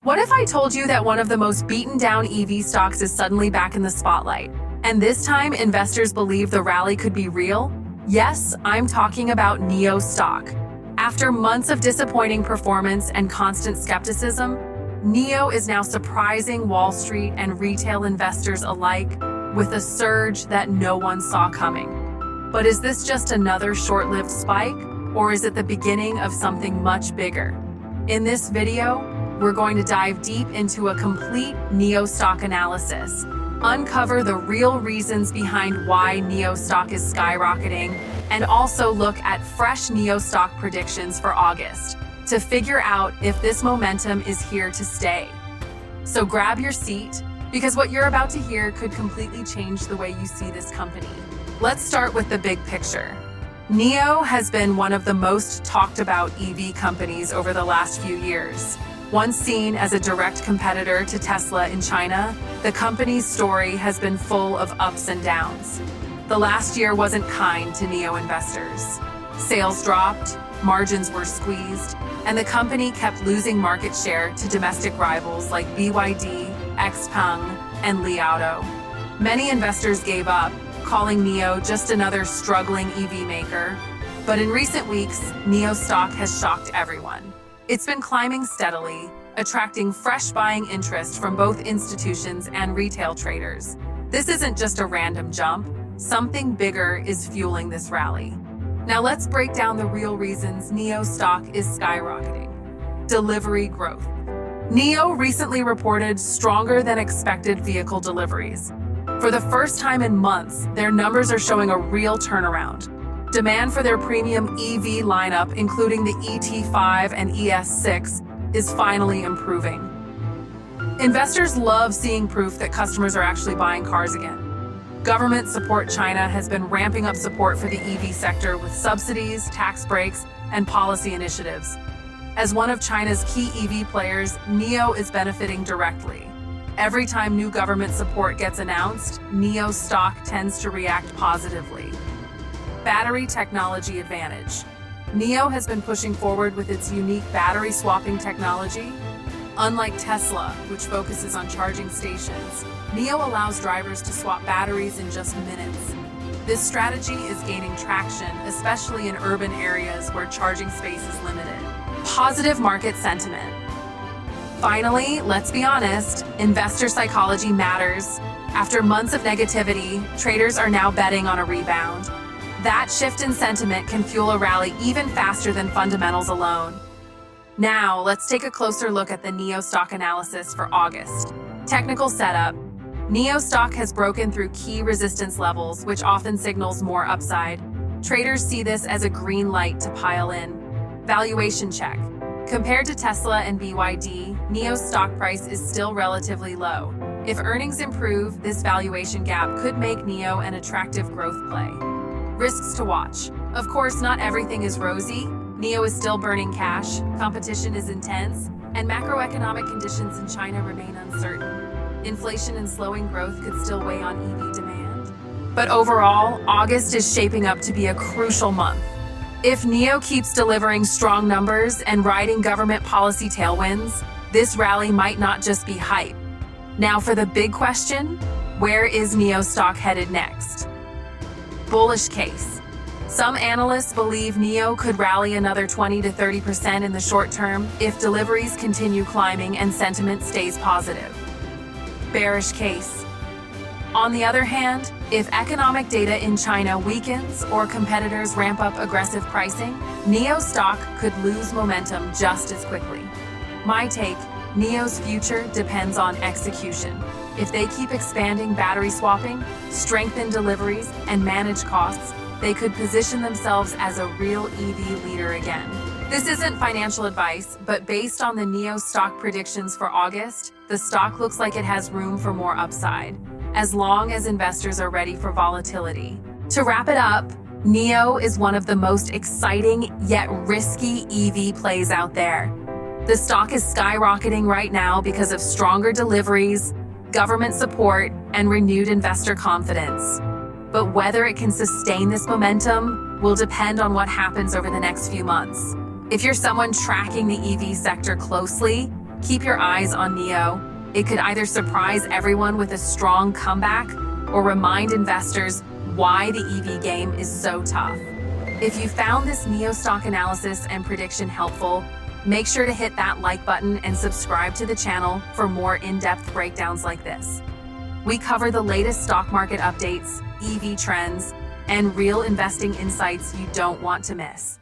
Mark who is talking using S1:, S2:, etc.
S1: What if I told you that one of the most beaten down EV stocks is suddenly back in the spotlight? And this time, investors believe the rally could be real? Yes, I'm talking about NIO stock. After months of disappointing performance and constant skepticism, NIO is now surprising Wall Street and retail investors alike with a surge that no one saw coming. But is this just another short-lived spike, or is it the beginning of something much bigger? In this video, we're going to dive deep into a complete NIO stock analysis, uncover the real reasons behind why NIO stock is skyrocketing, and also look at fresh NIO stock predictions for August to figure out if this momentum is here to stay. So grab your seat, because what you're about to hear could completely change the way you see this company. Let's start with the big picture. NIO has been one of the most talked about EV companies over the last few years. Once seen as a direct competitor to Tesla in China, the company's story has been full of ups and downs. The last year wasn't kind to NIO investors. Sales dropped, margins were squeezed, and the company kept losing market share to domestic rivals like BYD, XPeng, and Li Auto. Many investors gave up, calling NIO just another struggling EV maker. But in recent weeks, NIO stock has shocked everyone. It's been climbing steadily, attracting fresh buying interest from both institutions and retail traders. This isn't just a random jump. Something bigger is fueling this rally. Now let's break down the real reasons NIO stock is skyrocketing. Delivery growth. NIO recently reported stronger than expected vehicle deliveries. For the first time in months, their numbers are showing a real turnaround. Demand for their premium EV lineup, including the ET5 and ES6, is finally improving. Investors love seeing proof that customers are actually buying cars again. Government support China has been ramping up support for the EV sector with subsidies, tax breaks, and policy initiatives. As one of China's key EV players, NIO is benefiting directly. Every time new government support gets announced, NIO stock tends to react positively. Battery technology advantage. NIO has been pushing forward with its unique battery swapping technology. Unlike Tesla, which focuses on charging stations, NIO allows drivers to swap batteries in just minutes. This strategy is gaining traction, especially in urban areas where charging space is limited. Positive market sentiment. Finally, let's be honest, investor psychology matters. After months of negativity, traders are now betting on a rebound. That shift in sentiment can fuel a rally even faster than fundamentals alone. Now, let's take a closer look at the NIO stock analysis for August. Technical setup. NIO stock has broken through key resistance levels, which often signals more upside. Traders see this as a green light to pile in. Valuation check. Compared to Tesla and BYD, NIO's stock price is still relatively low. If earnings improve, this valuation gap could make NIO an attractive growth play. Risks to watch. Of course, not everything is rosy. NIO is still burning cash, competition is intense, and macroeconomic conditions in China remain uncertain. Inflation and slowing growth could still weigh on EV demand. But overall, August is shaping up to be a crucial month. If NIO keeps delivering strong numbers and riding government policy tailwinds, this rally might not just be hype. Now for the big question, where is NIO stock headed next? Bullish case. Some analysts believe NIO could rally another 20 to 30% in the short term if deliveries continue climbing and sentiment stays positive. Bearish case. On the other hand, if economic data in China weakens or competitors ramp up aggressive pricing, NIO stock could lose momentum just as quickly. My take, NIO's future depends on execution. If they keep expanding battery swapping, strengthen deliveries, and manage costs, they could position themselves as a real EV leader again. This isn't financial advice, but based on the NIO stock predictions for August, the stock looks like it has room for more upside, as long as investors are ready for volatility. To wrap it up, NIO is one of the most exciting yet risky EV plays out there. The stock is skyrocketing right now because of stronger deliveries, government support, and renewed investor confidence. But whether it can sustain this momentum will depend on what happens over the next few months. If you're someone tracking the EV sector closely, Keep your eyes on NIO. It could either surprise everyone with a strong comeback or remind investors why the EV game is so tough. If you found this NIO stock analysis and prediction helpful, make sure to hit that like button and subscribe to the channel for more in-depth breakdowns like this. We cover the latest stock market updates, EV trends, and real investing insights you don't want to miss.